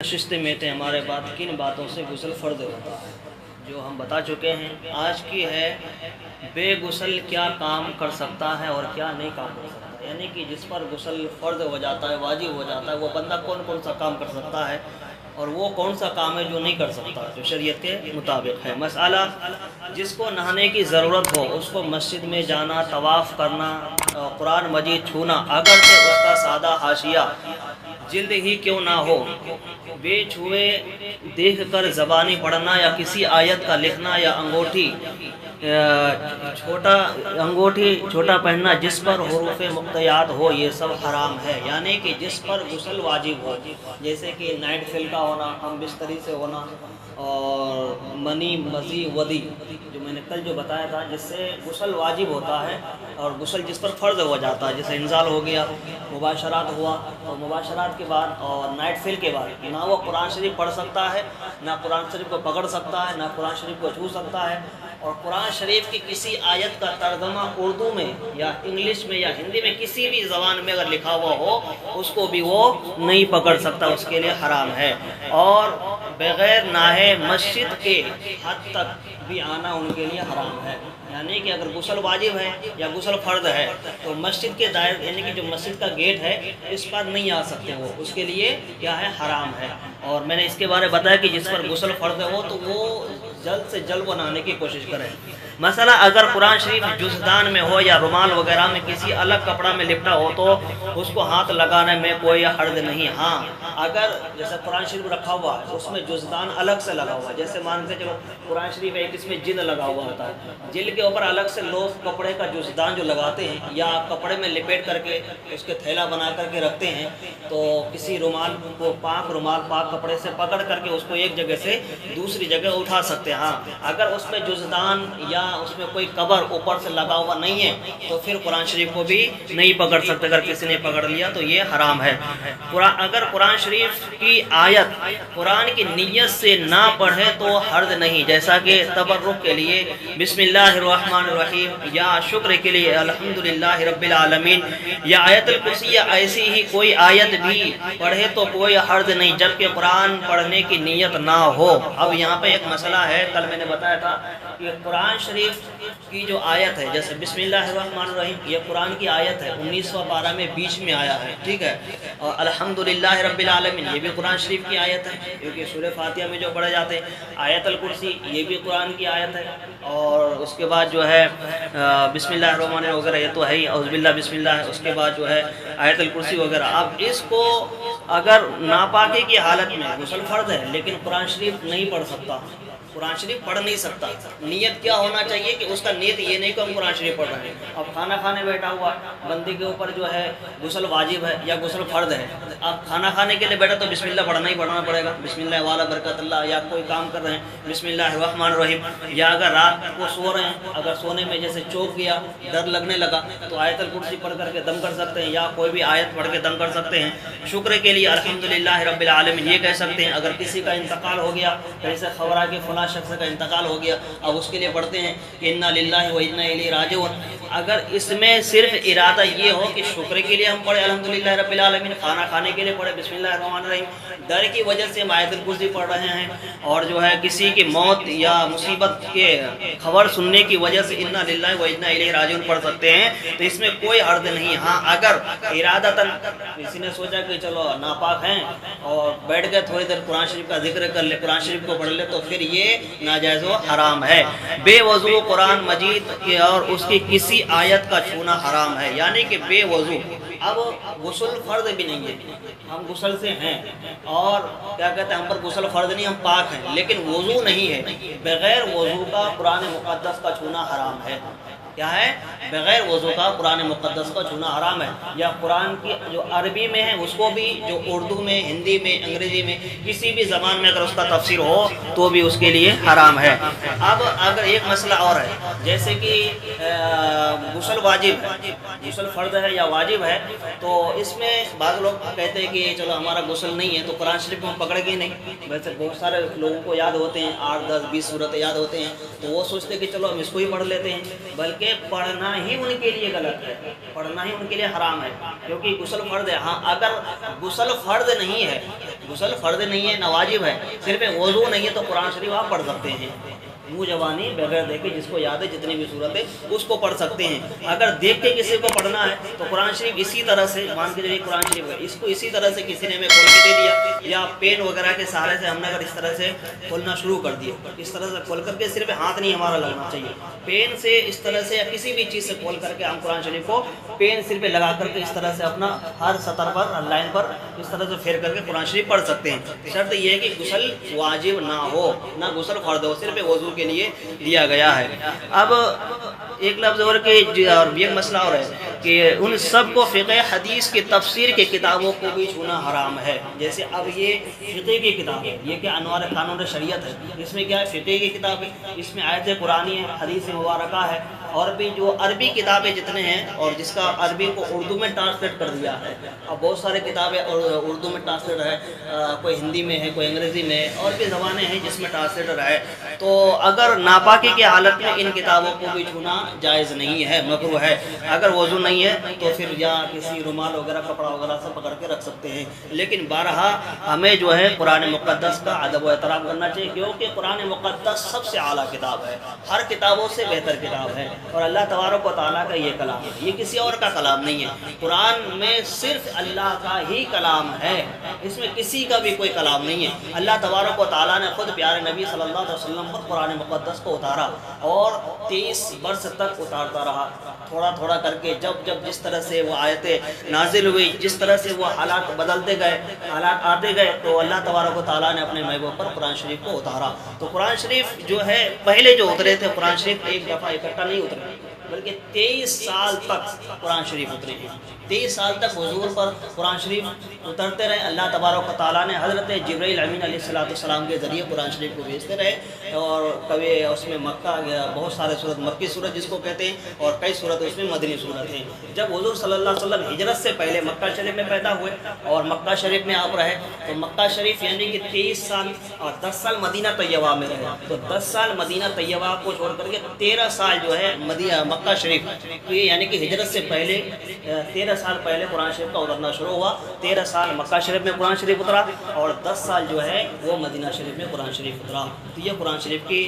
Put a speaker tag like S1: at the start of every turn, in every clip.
S1: نشستیں میں تھے ہمارے بعد کن باتوں سے غسل فرض ہوتا ہے، جو ہم بتا چکے ہیں۔ آج کی ہے بے غسل کیا کام کر سکتا ہے اور کیا نہیں کام کر سکتا، یعنی کہ جس پر غسل فرض ہو جاتا ہے، واجب ہو جاتا ہے، وہ بندہ کون کون سا کام کر سکتا ہے اور وہ کون سا کام ہے جو نہیں کر سکتا، جو شریعت کے مطابق ہے۔ مسئلہ، جس کو نہانے کی ضرورت ہو اس کو مسجد میں جانا، طواف کرنا، قرآن مجید چھونا، اگرچہ اس کا سادہ حاشیہ جلد ہی کیوں نہ ہو، بے چھوئے دیکھ کر زبانی پڑھنا یا کسی آیت کا لکھنا یا انگوٹھی چھوٹا پہننا جس پر حروف مقطعات ہو، یہ سب حرام ہے۔ یعنی کہ جس پر غسل واجب ہو، جیسے کہ نائٹ فل کا ہونا، ہم بستری سے ہونا، اور منی، مزی، ودی، جو میں نے کل جو بتایا تھا، جس سے غسل واجب ہوتا ہے اور غسل جس پر فرض ہو جاتا ہے، جیسے انزال ہو گیا، مباشرات ہوا، اور مباشرات کے بعد اور نائٹ فل کے بعد نہ وہ قرآن شریف پڑھ سکتا ہے، نہ قرآن شریف کو پکڑ سکتا ہے، نہ قرآن شریف کو چھو سکتا ہے، اور قرآن شریف کی کسی آیت کا ترجمہ اردو میں یا انگلش میں یا ہندی میں کسی بھی زبان میں اگر لکھا ہوا ہو اس کو بھی وہ نہیں پکڑ سکتا، اس کے لیے حرام ہے۔ اور بغیر نہائے مسجد کے حد تک بھی آنا ان کے لیے حرام ہے۔ یعنی کہ اگر غسل واجب ہے یا غسل فرض ہے تو مسجد کے دائر، یعنی کہ جو مسجد کا گیٹ ہے اس پر نہیں آ سکتے، وہ اس کے لیے کیا ہے، حرام ہے۔ اور میں نے اس کے بارے میں بتایا کہ جس پر غسل فرض ہو تو وہ جلد سے جلد بنانے کی کوشش کریں۔ مثلا اگر قرآن شریف جزدان میں ہو یا رومال وغیرہ میں کسی الگ کپڑا میں لپٹا ہو تو اس کو ہاتھ لگانے میں کوئی حرج نہیں۔ ہاں، اگر جیسے قرآن شریف رکھا ہوا ہے اس میں جزدان الگ سے لگا ہوا ہے، جیسے مان کے چلو قرآن شریف ایک اس میں جلد لگا ہوا ہوتا ہے، جلد کے اوپر الگ سے لوگ کپڑے کا جزدان جو لگاتے ہیں یا کپڑے میں لپیٹ کر کے اس کے تھیلا بنا کر کے رکھتے ہیں، تو کسی رومال کو رومال پاک کپڑے سے پکڑ کر کے اس کو ایک جگہ سے دوسری جگہ اٹھا سکتے ہیں۔ ہاں، اگر اس میں جزدان یا اس میں کوئی کور اوپر سے لگا ہوا نہیں ہے تو پھر قرآن شریف کو بھی نہیں پکڑ سکتے، اگر کسی نے پکڑ لیا تو یہ حرام ہے۔ اگر قرآن شریف کی آیت قرآن کی نیت سے نہ پڑھے تو حرج نہیں، جیسا کہ تبرک کے لیے بسم اللہ الرحمن الرحیم، یا شکر کے لیے الحمدللہ رب العالمین، یا آیت الکرسی، یا ایسی ہی کوئی آیت بھی پڑھے تو کوئی حرج نہیں، جبکہ قرآن پڑھنے کی نیت نہ ہو۔ اب یہاں پہ ایک مسئلہ ہے، کل میں نے بتایا تھا کہ قرآن شریف کی جو آیت ہے، جیسے بسم اللہ الرحمن الرحیم، یہ قرآن کی آیت ہے، 19واں پارہ میں بیچ میں آیا ہے، ٹھیک ہے، اور الحمدللہ رب العالمین یہ بھی قرآن شریف کی آیت ہے، کیونکہ سورہ فاتحہ میں جو پڑھے جاتے ہیں۔ آیت الکرسی یہ بھی قرآن کی آیت ہے، اور اس کے بعد جو ہے بسم اللہ الرحمن الرحیم وغیرہ یہ تو ہے ہی، اعوذ باللہ بسم اللہ، اس کے بعد جو ہے آیت الکرسی وغیرہ۔ اب اس کو اگر ناپاکی کی حالت میں غسل فرض ہے لیکن قرآن شریف نہیں پڑھ سکتا، قرآن شریف پڑھ نہیں سکتا، نیت کیا ہونا چاہیے کہ اس کا نیت یہ نہیں کہ ہم قرآن شریف پڑھ رہے ہیں۔ اب کھانا کھانے بیٹھا ہوا بندے کے اوپر جو ہے غسل واجب ہے یا غسل فرض ہے، اب کھانا کھانے کے لیے بیٹھا تو بسم اللہ پڑھنا ہی پڑھنا پڑے گا، بسم اللہ والا برکت اللہ، یا کوئی کام کر رہے ہیں بسم اللہ الرحمن الرحیم، یا اگر رات کو سو رہے ہیں، اگر سونے میں جیسے چوک گیا، ڈر لگنے لگا تو آیت الکرسی پڑھ کر کے دم کر سکتے ہیں، یا کوئی بھی آیت پڑھ کے دم کر سکتے ہیں۔ شکر کے لیے الحمدللہ رب العالمین یہ کہہ سکتے ہیں۔ اگر کسی کا انتقال ہو گیا، جیسے خبر کہ فلاں شخص کا انتقال ہو گیا، اب اس کے لیے پڑھتے ہیں کہ انا للہ و انا الیہ راجعون۔ اگر اس میں صرف ارادہ یہ ہو کہ شکر کے لیے ہم پڑھے الحمدللہ رب العالمین، کھانا کھانے کے لیے پڑھے بسم اللہ الرحمن الرحیم، ڈر کی وجہ سے ہم آیت الکرسی پڑھ رہے ہیں، اور جو ہے کسی کی موت یا مصیبت کے خبر سننے کی وجہ سے انا للہ و انا الیہ راجعون پڑھ سکتے ہیں، تو اس میں کوئی حرج نہیں۔ ہاں، اگر ارادتاً کسی نے سوچا کہ چلو ناپاک ہیں اور بیٹھ گئے تھوڑی دیر قرآن شریف کا ذکر کر لے، قرآن شریف کو پڑھ لے، تو پھر یہ ناجائز و حرام ہے۔ بے وضو قرآن مجید اور اس کی کسی آیت کا چھونا حرام ہے، یعنی کہ بے وضو۔ اب غسل فرض بھی نہیں ہے، ہم غسل سے ہیں اور کیا کہتے ہیں، ہم پر غسل فرض نہیں، ہم پاک ہیں، لیکن وضو نہیں ہے، بغیر وضو کا قرآن مقدس کا چھونا حرام ہے۔ کیا ہے؟ بغیر وضو کا قرآن مقدس کا چھونا حرام ہے، یا قرآن کی جو عربی میں ہے اس کو بھی، جو اردو میں، ہندی میں، انگریزی میں، کسی بھی زبان میں اگر اس کا تفسیر ہو تو بھی اس کے لیے حرام ہے۔ اب اگر ایک مسئلہ اور ہے، جیسے کہ غسل واجب ہے، غسل فرض ہے یا واجب ہے، تو اس میں بعض لوگ کہتے ہیں کہ چلو ہمارا غسل نہیں ہے تو قرآن شریف کو ہم پکڑ گے نہیں۔ ویسے بہت سارے لوگوں کو یاد ہوتے ہیں، 8 10 20 صورتیں یاد ہوتے ہیں، تو وہ سوچتے ہیں کہ چلو ہم اس کو ہی پڑھ لیتے ہیں، بلکہ پڑھنا ہی ان کے لیے غلط ہے، پڑھنا ہی ان کے لیے حرام ہے، کیونکہ غسل فرض ہے۔ ہاں، اگر غسل فرض نہیں ہے غسل فرض نہیں ہے نہ واجب ہے، صرف وضو نہیں ہے تو قرآن شریف آپ پڑھ سکتے ہیں منہ زبانی بغیر دیکھے، جس کو یاد ہے جتنی بھی صورت ہے اس کو پڑھ سکتے ہیں۔ اگر دیکھ کے کسی کو پڑھنا ہے تو قرآن شریف اسی طرح سے مان کے چلیے قرآن شریف ہے، اس کو اسی طرح سے کسی نے ہمیں کھول کے دے دیا، یا پین وغیرہ کے سہارے سے ہم نے اگر اس طرح سے کھولنا شروع کر دیا، اس طرح سے کھول کر کے صرف ہاتھ نہیں ہمارا لگنا چاہیے، پین سے اس طرح سے یا کسی بھی چیز سے کھول کر کے ہم قرآن شریف کو پین سر پہ لگا کر کے اس طرح سے اپنا ہر سطر پر ہر لائن پر اس طرح سے پھیر کر کے قرآن شریف پڑھ سکتے ہیں۔ شرط یہ ہے کہ غسل واجب نہ ہو، نہ غسل فرض ہو، صرف وضو کے لیے دیا گیا ہے۔ اب ایک لفظ اور کہ اور ایک مسئلہ اور ہے کہ ان سب کو فقہ حدیث کی تفسیر کی کتابوں کو بھی چھونا حرام ہے۔ جیسے اب یہ فقہ کی کتاب ہے، یہ کہ انوار قانون شریعت ہے، اس میں کیا ہے فقہ کی کتاب ہے، اس میں آیت قرآنی ہے، حدیث مبارکہ ہے، اور بھی جو عربی کتابیں جتنے ہیں اور جس کا عربی کو اردو میں ٹرانسلیٹ کر دیا ہے۔ اب بہت سارے کتابیں اردو میں ٹرانسلیٹ ہے، کوئی ہندی میں ہے، کوئی انگریزی میں ہے، اور بھی زبانیں ہیں جس میں ٹرانسلیٹر ہے۔ تو اگر ناپاکی کی حالت میں ان کتابوں کو بھی چھونا جائز نہیں ہے، مکروہ ہے۔ اگر وضو نہیں ہے تو پھر یا کسی رومال وغیرہ کپڑا وغیرہ سے پکڑ کے رکھ سکتے ہیں، لیکن بارہا ہمیں جو ہے قرآن مقدس کا ادب و احترام کرنا چاہیے، کیونکہ قرآن مقدس سب سے اعلیٰ کتاب ہے، ہر کتابوں سے بہتر کتاب ہے، اور اللہ تبارک و تعالیٰ کا یہ کلام ہے، یہ کسی اور کا کلام نہیں ہے۔ قرآن میں صرف اللہ کا ہی کلام ہے، اس میں کسی کا بھی کوئی کلام نہیں ہے۔ اللہ تبارک و تعالیٰ نے خود پیارے نبی صلی اللہ علیہ وسلم پر قرآن مقدس کو اتارا اور 23 برس تک اتارتا رہا، تھوڑا تھوڑا کر کے، جب جب جس طرح سے وہ آیتیں نازل ہوئی، جس طرح سے وہ حالات بدلتے گئے، حالات آتے گئے، تو اللہ تبارک و تعالیٰ نے اپنے محبوب پر قرآن شریف کو اتارا۔ تو قرآن شریف جو ہے پہلے جو اترے تھے قرآن شریف ایک دفعہ اکٹھا نہیں اترے، بلکہ 23 سال تک قرآن شریف اترے ہیں، 23 سال تک حضور پر قرآن شریف اترتے رہے۔ اللہ تبارک و تعالیٰ نے حضرت جبرائیل امین علیہ السلام کے ذریعے قرآن شریف کو بھیجتے رہے، اور کبھی اس میں مکہ بہت سارے صورت مکی صورت جس کو کہتے ہیں، اور کئی صورت اس میں مدنی صورت ہیں۔ جب حضور صلی اللہ علیہ وسلم ہجرت سے پہلے مکہ شریف میں پیدا ہوئے اور مکہ شریف میں آپ رہے، تو مکہ شریف یعنی کہ 23 سال اور 10 سال مدینہ طیبہ میں رہے، تو 10 سال مدینہ طیبہ کو چھوڑ کر کے 13 سال جو ہے مکہ شریف، یعنی کہ ہجرت سے پہلے 13 سال پہلے قرآن شریف کا اترنا شروع ہوا۔ 13 سال مکہ شریف میں قرآن شریف اترا اور 10 سال جو ہے وہ مدینہ شریف میں قرآن شریف اترا۔ تو یہ قرآن شریف کی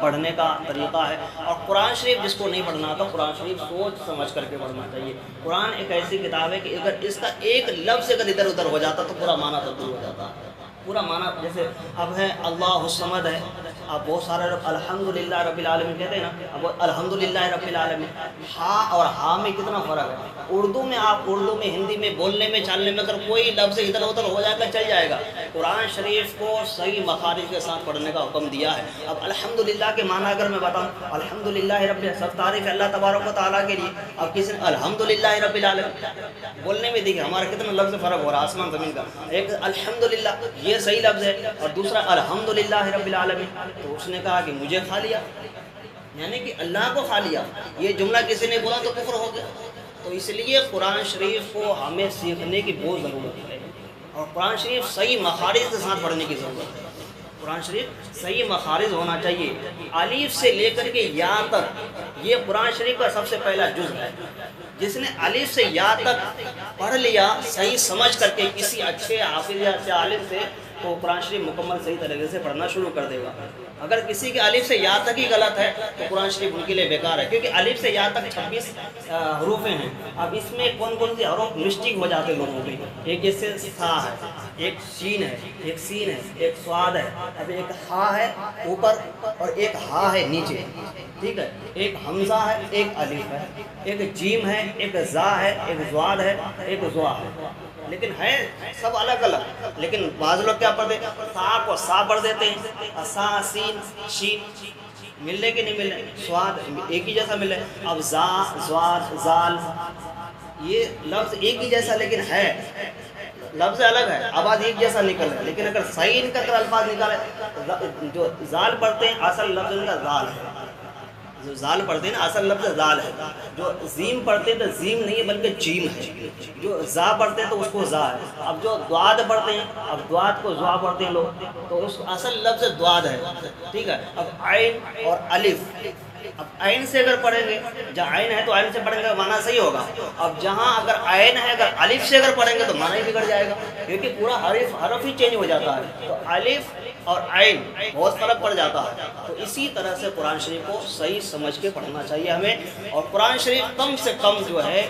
S1: پڑھنے کا طریقہ ہے، اور قرآن شریف جس کو نہیں پڑھنا تو قرآن شریف سوچ سمجھ کر کے پڑھنا چاہیے۔ قرآن ایک ایسی کتاب ہے کہ اگر اس کا ایک لفظ اگر ادھر ادھر ہو جاتا تو پورا معنی تبدیل ہو جاتا، پورا معنی۔ جیسے اب ہے اللہ الصمد ہے، اب بہت سارے لوگ الحمدللہ رب العالمین کہتے ہیں نا، اب الحمدللہ رب العالمین، ہاں اور ہاں میں کتنا فرق ہے۔ اردو میں آپ اردو میں ہندی میں بولنے میں چالنے میں اگر کوئی لفظ ادھر ادھر ہو جائے گا چل جائے گا، قرآن شریف کو صحیح مخارج کے ساتھ پڑھنے کا حکم دیا ہے۔ اب الحمدللہ کے معنی اگر میں بتاؤں، الحمدللہ رب، سب تعریف ہے اللہ تبارک و تعالیٰ کے لیے، اب کسی نے الحمدللہ رب العالمین بولنے میں دیکھیے ہمارا کتنا لفظ فرق ہو رہا ہے آسمان زمین کا۔ ایک الحمدللہ یہ صحیح لفظ ہے، اور دوسرا الحمدللہ رب العالمین، تو اس نے کہا کہ مجھے کھا لیا، یعنی کہ اللہ کو کھا لیا۔ یہ جملہ کسی نے بولا تو کفر ہو گیا۔ تو اس لیے قرآن شریف کو ہمیں سیکھنے کی بہت ضرورت ہے، اور قرآن شریف صحیح مخارج کے ساتھ پڑھنے کی ضرورت ہے۔ قرآن شریف صحیح مخارج ہونا چاہیے، الف سے لے کر کے یا تک، یہ قرآن شریف کا سب سے پہلا جز ہے۔ جس نے الف سے یا تک پڑھ لیا صحیح سمجھ کر کے کسی اچھے حافظ یا اچھے عالم سے، تو قرآن شریف مکمل صحیح طریقے سے پڑھنا شروع کر دے گا۔ اگر کسی کے الف سے یا تک ہی غلط ہے تو قرآن شریف ان کے لیے بیکار ہے، کیونکہ الف سے یا تک 26 حروف ہیں۔ اب اس میں کون کون سے حروف مسٹیک ہو جاتے لوگوں کے، ایک جیسے سا ہے، ایک شین ہے، ایک سین ہے، ایک سواد ہے، اب ایک ہا ہے اوپر اور ایک ہا ہے نیچے، ٹھیک ہے، ایک حمزہ ہے، ایک الف ہے، ایک جیم ہے، ایک زا ہے، ایک زواد ہے، ایک زوا ہے، لیکن ہے سب الگ الگ۔ لیکن بعض لوگ کیا پڑھتے ہیں، سا کو سا پڑھ دیتے ہیں، سا سین شین ملنے کے نہیں ملنے، سواد ایک ہی جیسا ملے، اب زا زواد زال یہ لفظ ایک ہی جیسا لیکن ہے لفظ الگ ہے، آواز ایک جیسا نکل رہا ہے، لیکن اگر سین کا اگر الفاظ نکالے، جو زال پڑھتے ہیں اصل لفظ ان کا زال ہے، جو زال پڑھتے ہیں نا اصل لفظ زال ہے، جو زیم پڑھتے ہیں تو زیم نہیں ہے بلکہ جیم ہے، جو زا پڑھتے ہیں تو اس کو زا ہے۔ اب جو دواد پڑھتے ہیں، اب دواد کو زوا پڑھتے ہیں لوگ، تو اس اصل لفظ دواد ہے، ٹھیک ہے۔ اب عین اور الف، اب عین سے اگر پڑھیں گے، جہاں عین ہے تو عین سے پڑھیں گے معنی صحیح ہوگا، اب جہاں اگر عین ہے اگر الف سے اگر پڑھیں گے تو معنی ہی بگڑ جائے گا، کیونکہ پورا حرف ہی چینج ہو جاتا ہے، تو الف اور عین بہت فرق پڑ جاتا ہے۔ تو اسی طرح سے قرآن شریف کو صحیح سمجھ کے پڑھنا چاہیے ہمیں، اور قرآن شریف کم سے کم جو ہے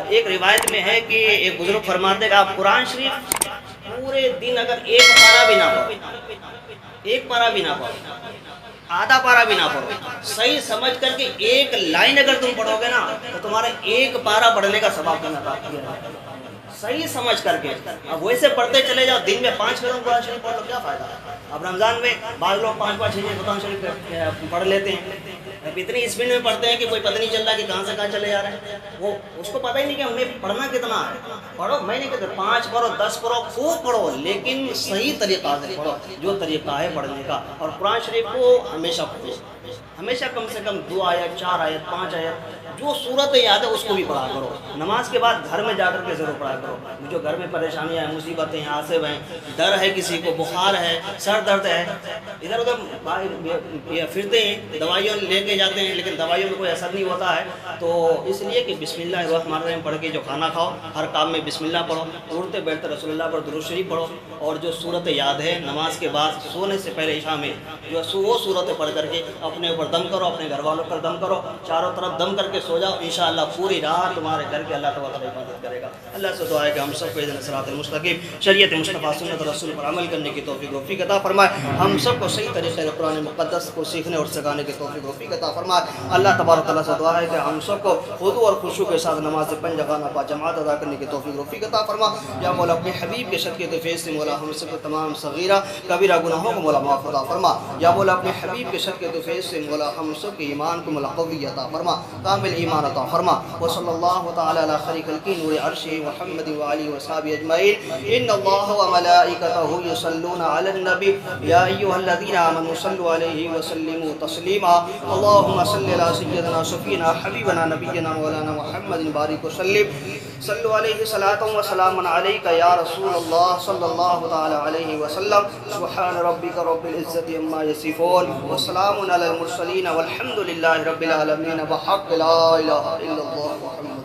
S1: ایک روایت میں ہے کہ ایک بزرگ فرماتے ہیں کہ آپ قرآن شریف پورے دن اگر ایک پارہ بھی نہ پڑھو، ایک پارہ بھی نہ پڑھو، آدھا پارہ بھی نہ پڑھو، صحیح سمجھ کر کے ایک لائن اگر تم پڑھو گے نا تو تمہارا ایک پارہ پڑھنے کا ثواب تمہیں عطا کیا جائے گا، صحیح سمجھ کر کے۔ اب ویسے پڑھتے چلے جاؤ، دن میں 5 قدم قرآن شریف پڑھ لو، کیا فائدہ؟ اب رمضان میں بعض لوگ 5 6 قرآن شریف پڑھ لیتے ہیں، اب اتنی اسپیڈ میں پڑھتے ہیں کہ کوئی پتہ نہیں چل رہا کہ کہاں سے کہاں چلے جا رہے ہیں، وہ اس کو پتہ ہی نہیں کہ ہمیں پڑھنا کتنا ہے۔ پڑھو، میں نہیں کہتا 5 پڑھو 10 پڑھو خوب پڑھو، لیکن صحیح طریقہ سے پڑھو، جو طریقہ ہے پڑھنے کا۔ اور قرآن شریف کو ہمیشہ پڑھو، ہمیشہ کم سے کم 2 آیت 4 آیت 5 آیت جو صورت یاد ہے اس کو بھی پڑھا کرو، نماز کے بعد گھر میں جا کر کے ضرور پڑھا کرو۔ جو گھر میں پریشانیاں ہیں، مصیبتیں ہیں، آصف ہیں، ڈر ہے، کسی کو بخار ہے، سر درد ہے، ادھر ادھر پھرتے ہیں، دوائیوں لے کے جاتے ہیں لیکن دوائیوں میں کوئی اثر نہیں ہوتا ہے، تو اس لیے کہ بسم اللہ الرحمن الرحیم پڑھ کے جو کھانا کھاؤ، ہر کام میں بسم اللہ پڑھو، اٹھتے بیٹھتے رسول اللہ پر درود شریف پڑھو، اور جو صورت یاد ہے نماز کے بعد سونے سے پہلے عشاء میں جو وہ صورتیں پڑھ کر کے اپنے اوپر دم کرو، اپنے گھر والوں پر دم کرو، چاروں طرف دم کر کے سو جاؤ، انشاءاللہ پوری رات تمہارے گھر کے اللہ تعالیٰ حفاظت کرے گا۔ اللہ سے دعا ہے کہ ہم سب کو اہدنا الصراط المستقیم، شریعت مصطفیٰ سنت رسول پر عمل کرنے کی توفیق و عطا فرمائے، ہم سب کو صحیح طریقے سے قرآن مقدس کو سیکھنے اور سکھانے کی توفیق و عطا فرمائے۔ اللہ تبارک تعالیٰ سے دعا ہے کہ ہم سب کو خضوع اور خشوع کے ساتھ نماز 5 جگہ با جماعت ادا کرنے کی توفیق و عطا فرما۔ یا مولا اپنے حبیب کے صدقے کے فیض سے مولا ہم سب کو تمام صغیرہ کبیرہ گناہوں کو مولا معاف عطا فرما۔ یا مولا اپنے حبیب کے صدقے کے فیض سے مولا ہم سب کے ایمان کو مولا قوی عطا فرما، کامل ایمان عطا فرما۔ وصلی اللہ تعالی علی خیر خلقہ نور عرشہ محمد وآلہ وصحبہ اجمعین۔ ان اللہ وملائکتہ یصلون علی النبی یا ایھا الذین آمنوا صلوا علیہ وسلموا تسلیما۔ اللہم صل علی سیدنا شفیعنا حبیبنا نبینا مولانا محمد بارک وسلم۔ صلوا علیہ صلاۃ و سلام علیک یا رسول اللہ صلی اللہ تعالی علیہ وسلم۔ سبحان ربک رب العزۃ عما یصفون وسلام علی المرسلین والحمد للہ رب العالمین بحق لا الہ الا اللہ محمد